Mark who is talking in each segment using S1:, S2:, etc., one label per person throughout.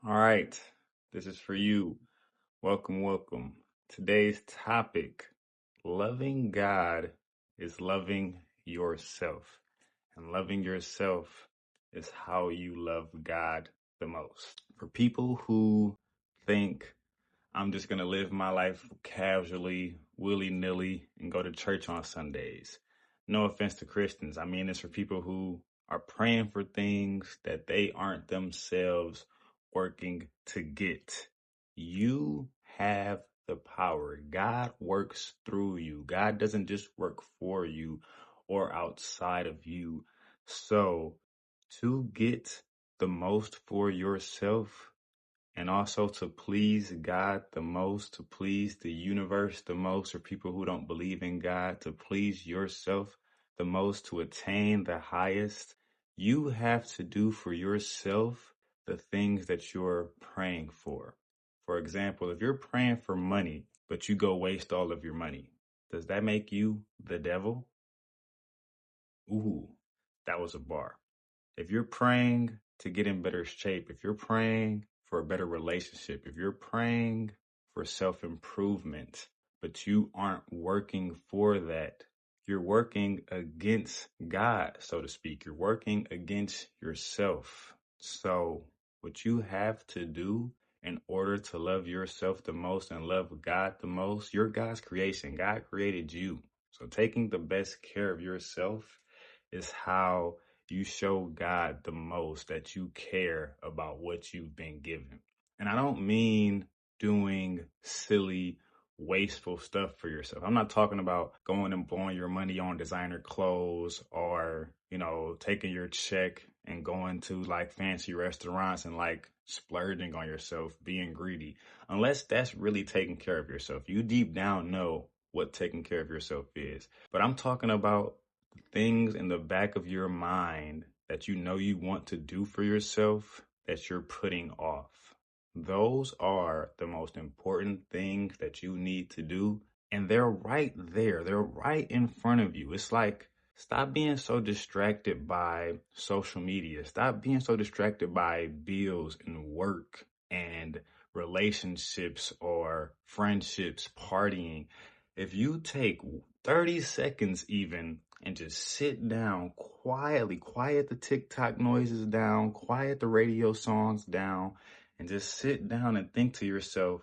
S1: All right, this is for you. Welcome, welcome. Today's topic, loving God is loving yourself. And loving yourself is how you love God the most. For people who think I'm just going to live my life casually, willy-nilly, and go to church on Sundays. No offense to Christians. I mean, it's for people who are praying for things that they aren't themselves working to get. You have the power. God works through you. God doesn't just work for you or outside of you. So, to get the most for yourself, and also to please God the most, to please the universe the most, or people who don't believe in God, to please yourself the most, to attain the highest, you have to do for yourself the things that you're praying for. For example, if you're praying for money, but you go waste all of your money, does that make you the devil? Ooh, that was a bar. If you're praying to get in better shape, if you're praying for a better relationship, if you're praying for self-improvement, but you aren't working for that, you're working against God, so to speak. You're working against yourself. So what you have to do in order to love yourself the most and love God the most, you're God's creation. God created you. So taking the best care of yourself is how you show God the most that you care about what you've been given. And I don't mean doing silly, wasteful stuff for yourself. I'm not talking about going and blowing your money on designer clothes or, taking your check and going to like fancy restaurants and like splurging on yourself, being greedy. Unless that's really taking care of yourself. You deep down know what taking care of yourself is. But I'm talking about things in the back of your mind that you know you want to do for yourself that you're putting off. Those are the most important things that you need to do. And they're right there. They're right in front of you. It's like, stop being so distracted by social media. Stop being so distracted by bills and work and relationships or friendships, partying. If you take 30 seconds even and just sit down quietly, quiet the TikTok noises down, quiet the radio songs down, and just sit down and think to yourself,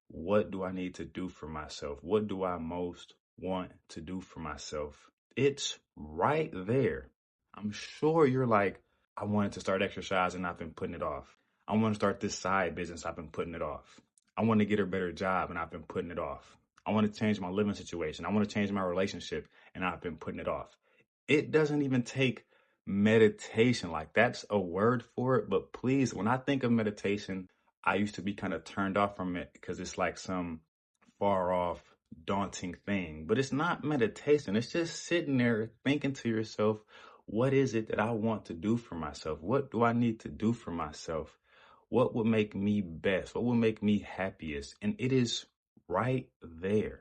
S1: what do I need to do for myself? What do I most want to do for myself? It's right there. I'm sure you're like, I wanted to start exercising, I've been putting it off. I want to start this side business, I've been putting it off. I want to get a better job, and I've been putting it off. I want to change my living situation. I want to change my relationship, and I've been putting it off. It doesn't even take meditation. Like, that's a word for it. But please, when I think of meditation, I used to be kind of turned off from it because it's like some far off, daunting thing. But it's not meditation. It's just sitting there thinking to yourself, what is it that I want to do for myself? What do I need to do for myself? What would make me best? What would make me happiest? And it is right there.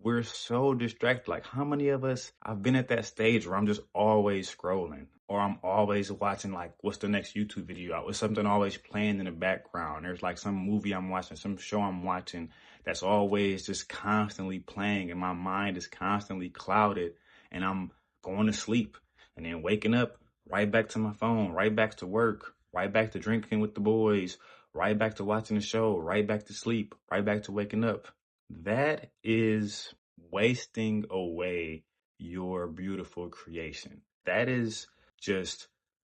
S1: We're so distracted. Like, how many of us, I've been at that stage where I'm just always scrolling, or I'm always watching, like, what's the next YouTube video out? With something always playing in the background. There's like some movie I'm watching, some show I'm watching that's always just constantly playing, and my mind is constantly clouded, and I'm going to sleep and then waking up right back to my phone, right back to work, right back to drinking with the boys, right back to watching the show, right back to sleep, right back to waking up. That is wasting away your beautiful creation. That is just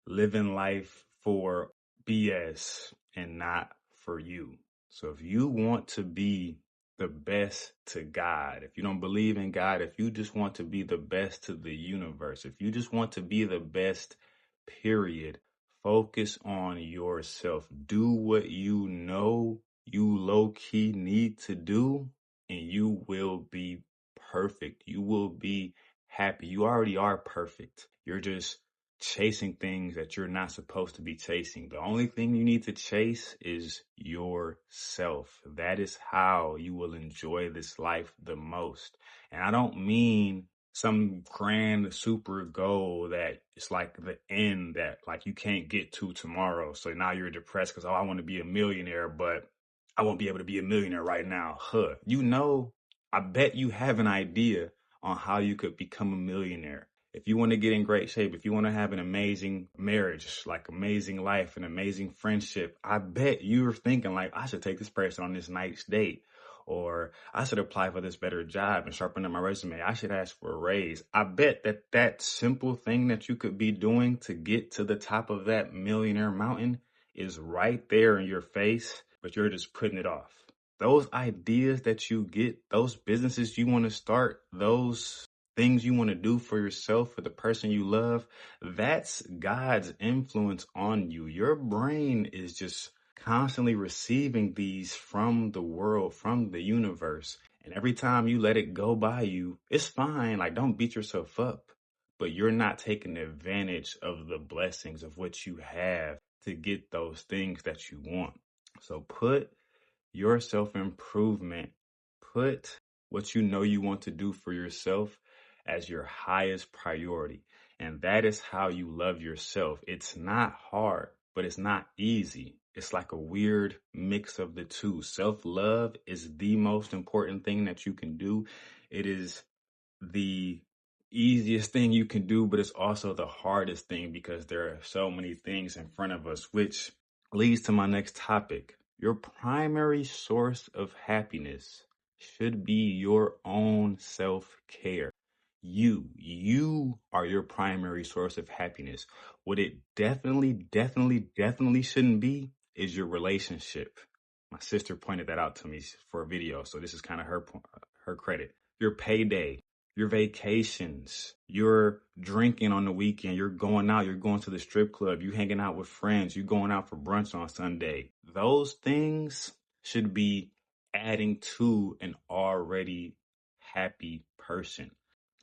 S1: living life for BS and not for you. So if you want to be the best to God, if you don't believe in God, if you just want to be the best to the universe, if you just want to be the best, period, focus on yourself. Do what you know you low key need to do, and you will be perfect. You will be happy. You already are perfect. You're just chasing things that you're not supposed to be chasing. The only thing you need to chase is yourself. That is how you will enjoy this life the most. And I don't mean some grand super goal that it's like the end that like you can't get to tomorrow. So now you're depressed because, oh, I want to be a millionaire, but I won't be able to be a millionaire right now. I bet you have an idea on how you could become a millionaire. If you want to get in great shape, if you want to have an amazing marriage, like amazing life, an amazing friendship, I bet you're thinking like, I should take this person on this night's date, or I should apply for this better job and sharpen up my resume. I should ask for a raise. I bet that simple thing that you could be doing to get to the top of that millionaire mountain is right there in your face, but you're just putting it off. Those ideas that you get, those businesses you want to start, those things you want to do for yourself, for the person you love, that's God's influence on you. Your brain is just constantly receiving these from the world, from the universe. And every time you let it go by you, it's fine. Like, don't beat yourself up, but you're not taking advantage of the blessings of what you have to get those things that you want. So put your self-improvement, put what you know you want to do for yourself as your highest priority. And that is how you love yourself. It's not hard, but it's not easy. It's like a weird mix of the two. Self-love is the most important thing that you can do. It is the easiest thing you can do, but it's also the hardest thing because there are so many things in front of us, which leads to my next topic. Your primary source of happiness should be your own self-care. You are your primary source of happiness. What it definitely shouldn't be is your relationship. My sister pointed that out to me for a video, so this is kind of her credit. Your payday, your vacations, you're drinking on the weekend, you're going out, you're going to the strip club, you hanging out with friends, you going out for brunch on Sunday. Those things should be adding to an already happy person.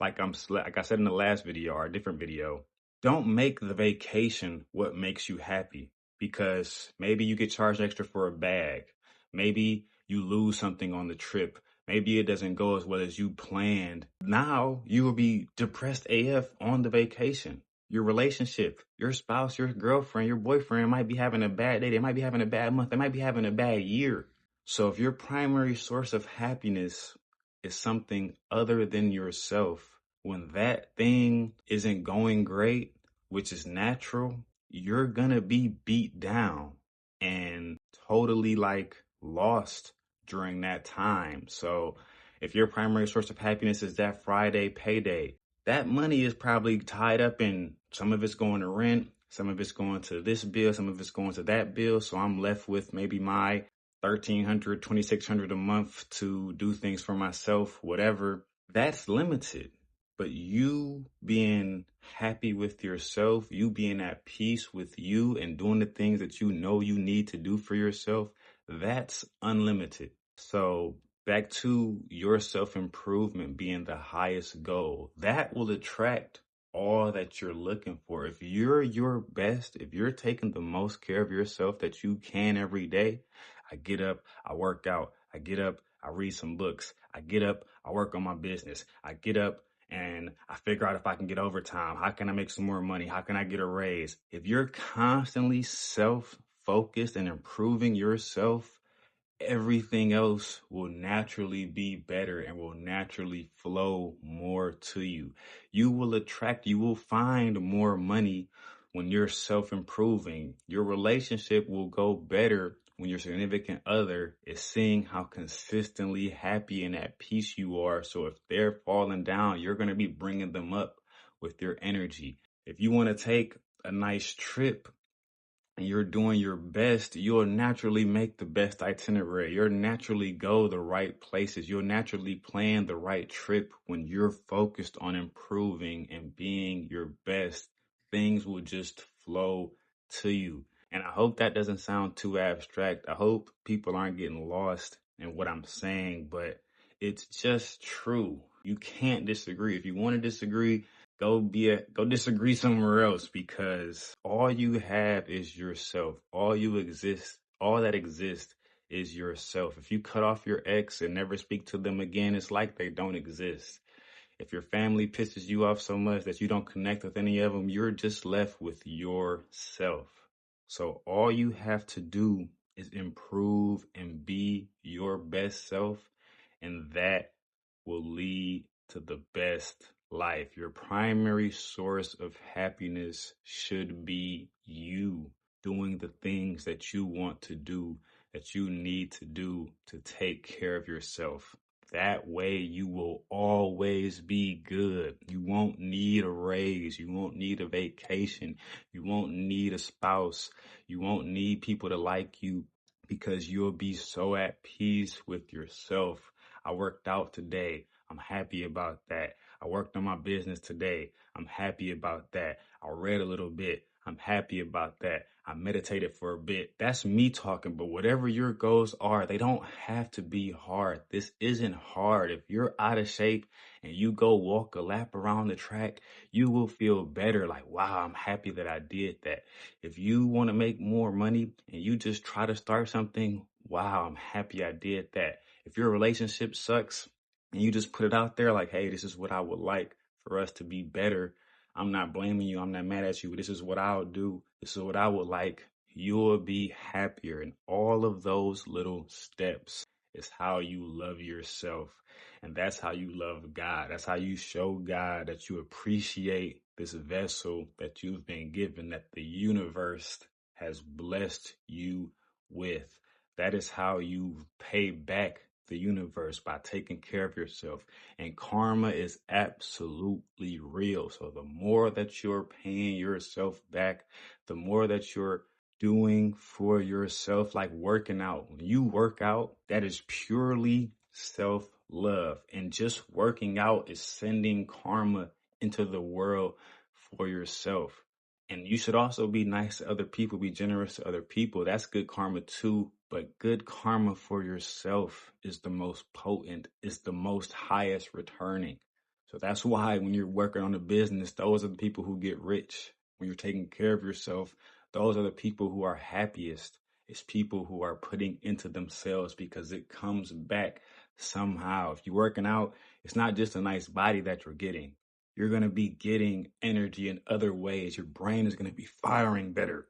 S1: Like I said in the last video or a different video, don't make the vacation what makes you happy, because maybe you get charged extra for a bag. Maybe you lose something on the trip. Maybe it doesn't go as well as you planned. Now you will be depressed AF on the vacation. Your relationship, your spouse, your girlfriend, your boyfriend might be having a bad day. They might be having a bad month. They might be having a bad year. So if your primary source of happiness is something other than yourself, when that thing isn't going great, which is natural, you're gonna be beat down and totally like lost during that time. So if your primary source of happiness is that Friday payday, that money is probably tied up in, some of it's going to rent, some of it's going to this bill, some of it's going to that bill. So I'm left with maybe my 1,300, 2,600 a month to do things for myself, whatever. That's limited. But you being happy with yourself, you being at peace with you and doing the things that you know you need to do for yourself, that's unlimited. So back to your self-improvement being the highest goal, that will attract all that you're looking for. If you're your best, if you're taking the most care of yourself that you can every day, I get up, I work out, I get up, I read some books, I get up, I work on my business, I get up and I figure out if I can get overtime, how can I make some more money, how can I get a raise? If you're constantly self-focused and improving yourself, everything else will naturally be better and will naturally flow more to you. You will find more money when you're self-improving. Your relationship will go better when your significant other is seeing how consistently happy and at peace you are. So if they're falling down, you're going to be bringing them up with your energy. If you want to take a nice trip, and you're doing your best, you'll naturally make the best itinerary. You'll naturally go the right places. You'll naturally plan the right trip when you're focused on improving and being your best. Things will just flow to you. And I hope that doesn't sound too abstract. I hope people aren't getting lost in what I'm saying, but it's just true. You can't disagree. If you want to disagree, go disagree somewhere else, because all you have is yourself. All that exists is yourself. If you cut off your ex and never speak to them again, it's like they don't exist. If your family pisses you off so much that you don't connect with any of them, you're just left with yourself. So all you have to do is improve and be your best self, and that will lead to the best life. Your primary source of happiness should be you doing the things that you want to do, that you need to do to take care of yourself. That way you will always be good. You won't need a raise. You won't need a vacation. You won't need a spouse. You won't need people to like you, because you'll be so at peace with yourself. I worked out today. I'm happy about that. I worked on my business today. I'm happy about that. I read a little bit. I'm happy about that. I meditated for a bit. That's me talking, but whatever your goals are, they don't have to be hard. This isn't hard. If you're out of shape and you go walk a lap around the track, you will feel better. Like, wow, I'm happy that I did that. If you want to make more money and you just try to start something, wow, I'm happy I did that. If your relationship sucks and you just put it out there like, hey, this is what I would like for us to be better, I'm not blaming you. I'm not mad at you. This is what I'll do. This is what I would like. You'll be happier. And all of those little steps is how you love yourself. And that's how you love God. That's how you show God that you appreciate this vessel that you've been given, that the universe has blessed you with. That is how you pay back the universe, by taking care of yourself. And karma is absolutely real. So the more that you're paying yourself back, the more that you're doing for yourself, like working out. When you work out, that is purely self-love. And just working out is sending karma into the world for yourself. And you should also be nice to other people, be generous to other people. That's good karma too. But good karma for yourself is the most potent, is the most highest returning. So that's why when you're working on a business, those are the people who get rich. When you're taking care of yourself, those are the people who are happiest. It's people who are putting into themselves, because it comes back somehow. If you're working out, it's not just a nice body that you're getting. You're going to be getting energy in other ways. Your brain is going to be firing better.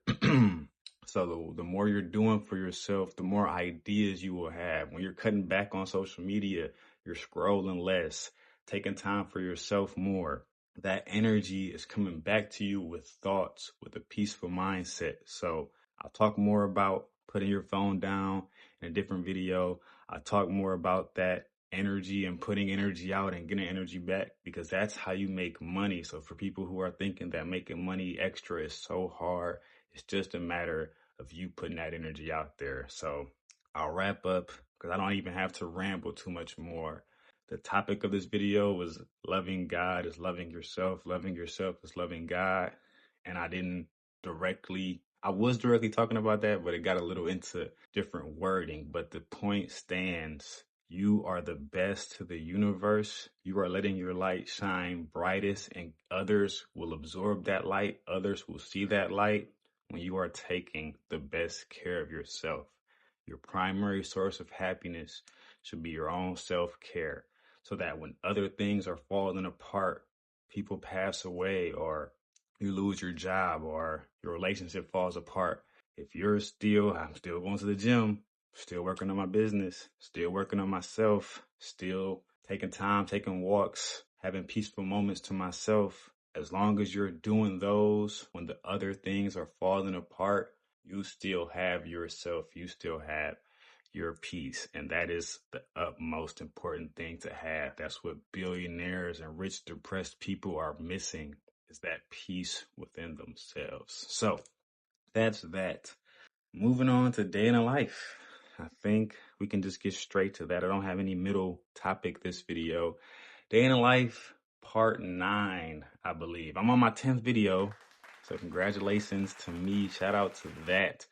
S1: So the more you're doing for yourself, the more ideas you will have. When you're cutting back on social media, you're scrolling less, taking time for yourself more. That energy is coming back to you with thoughts, with a peaceful mindset. So I'll talk more about putting your phone down in a different video. I'll talk more about that energy and putting energy out and getting energy back, because that's how you make money. So for people who are thinking that making money extra is so hard, it's just a matter of you putting that energy out there. So I'll wrap up, because I don't even have to ramble too much more. The topic of this video was loving God is loving yourself. Loving yourself is loving God. And I was directly talking about that, but it got a little into different wording. But the point stands. You are the best to the universe. You are letting your light shine brightest, and others will absorb that light. Others will see that light when you are taking the best care of yourself. Your primary source of happiness should be your own self-care, so that when other things are falling apart, people pass away, or you lose your job, or your relationship falls apart, if I'm still going to the gym, still working on my business, still working on myself, still taking time, taking walks, having peaceful moments to myself. As long as you're doing those, when the other things are falling apart, you still have yourself. You still have your peace. And that is the utmost important thing to have. That's what billionaires and rich, depressed people are missing, is that peace within themselves. So that's that. Moving on to day in a life. I think we can just get straight to that. I don't have any middle topic this video. Day in a life, part 9, I believe. I'm on my 10th video, so congratulations to me. Shout out to that.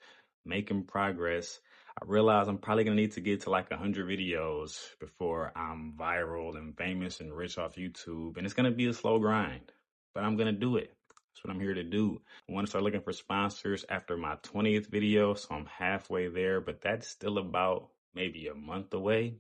S1: Making progress. I realize I'm probably going to need to get to like 100 videos before I'm viral and famous and rich off YouTube. And it's going to be a slow grind, but I'm going to do it. That's what I'm here to do. I want to start looking for sponsors after my 20th video, so I'm halfway there, but that's still about maybe a month away.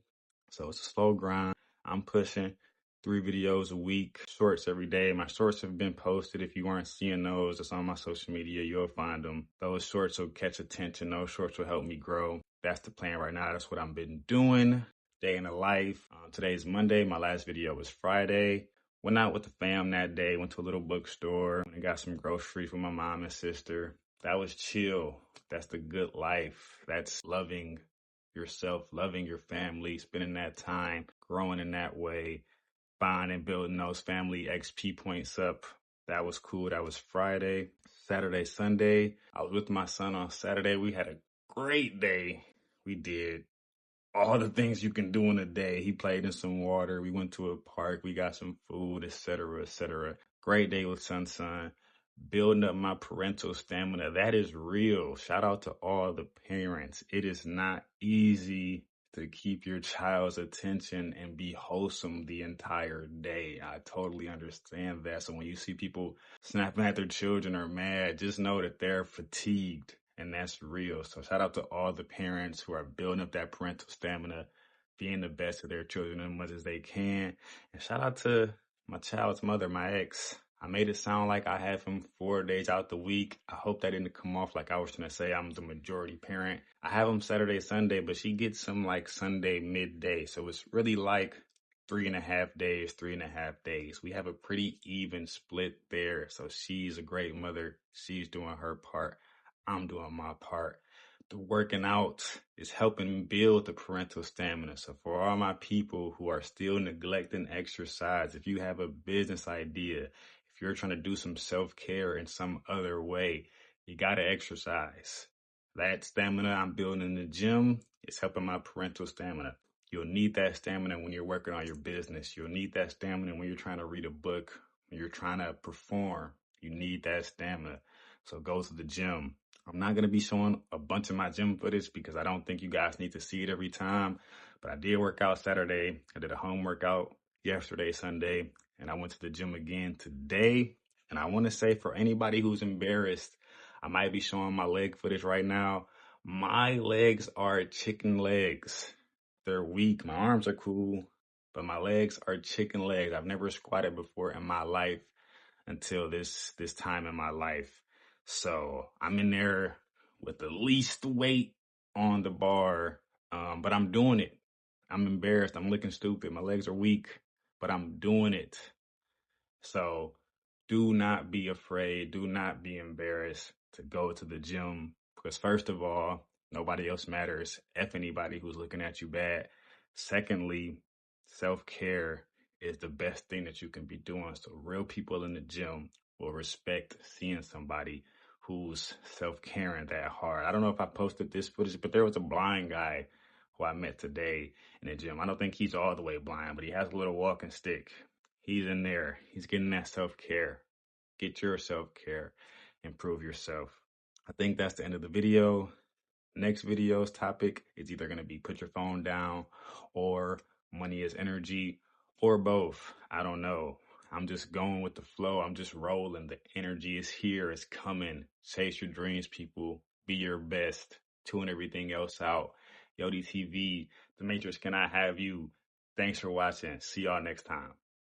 S1: So it's a slow grind. I'm pushing. 3 videos a week, shorts every day. My shorts have been posted. If you aren't seeing those, it's on my social media. You'll find them. Those shorts will catch attention. Those shorts will help me grow. That's the plan right now. That's what I've been doing. Day in the life. Today's Monday. My last video was Friday. Went out with the fam that day. Went to a little bookstore and got some groceries for my mom and sister. That was chill. That's the good life. That's loving yourself, loving your family, spending that time, growing in that way, and building those family XP points up. That was cool. That was Friday. Saturday, Sunday, I was with my son on Saturday. We had a great day. We did all the things you can do in a day. He played in some water. We went to a park. We got some food, etc., etc. Great day with Sun. Building up my parental stamina. That is real. Shout out to all the parents. It is not easy to keep your child's attention and be wholesome the entire day. I totally understand that. So when you see people snapping at their children or mad, just know that they're fatigued, and that's real. So shout out to all the parents who are building up that parental stamina, being the best of their children as much as they can. And shout out to my child's mother, my ex. I made it sound like I have him 4 days out the week. I hope that didn't come off like I was trying to say I'm the majority parent. I have him Saturday, Sunday, but she gets him like Sunday midday. So it's really like 3.5 days, 3.5 days. We have a pretty even split there. So she's a great mother. She's doing her part. I'm doing my part. The working out is helping build the parental stamina. So for all my people who are still neglecting exercise, if you have a business idea, if you're trying to do some self-care in some other way, you got to exercise. That stamina I'm building in the gym is helping my parental stamina. You'll need that stamina when you're working on your business. You'll need that stamina when you're trying to read a book, when you're trying to perform. You need that stamina. So go to the gym. I'm not going to be showing a bunch of my gym footage because I don't think you guys need to see it every time. But I did work out Saturday. I did a home workout yesterday, Sunday, and I went to the gym again today. And I want to say for anybody who's embarrassed, I might be showing my leg footage right now. My legs are chicken legs. They're weak. My arms are cool, but my legs are chicken legs. I've never squatted before in my life until this time in my life. So I'm in there with the least weight on the bar, but I'm doing it. I'm embarrassed. I'm looking stupid. My legs are weak, but I'm doing it. So do not be afraid. Do not be embarrassed to go to the gym because first of all, nobody else matters. F anybody who's looking at you bad. Secondly, self-care is the best thing that you can be doing. So real people in the gym will respect seeing somebody who's self-caring that hard. I don't know if I posted this footage, but there was a blind guy who I met today in the gym. I don't think he's all the way blind, but he has a little walking stick. He's in there. He's getting that self-care. Get your self-care. Improve yourself. I think that's the end of the video. Next video's topic is either going to be put your phone down or money is energy or both. I don't know. I'm just going with the flow. I'm just rolling. The energy is here. It's coming. Chase your dreams, people. Be your best. Tune everything else out. Yodi TV, The Matrix, can I have you? Thanks for watching. See y'all next time.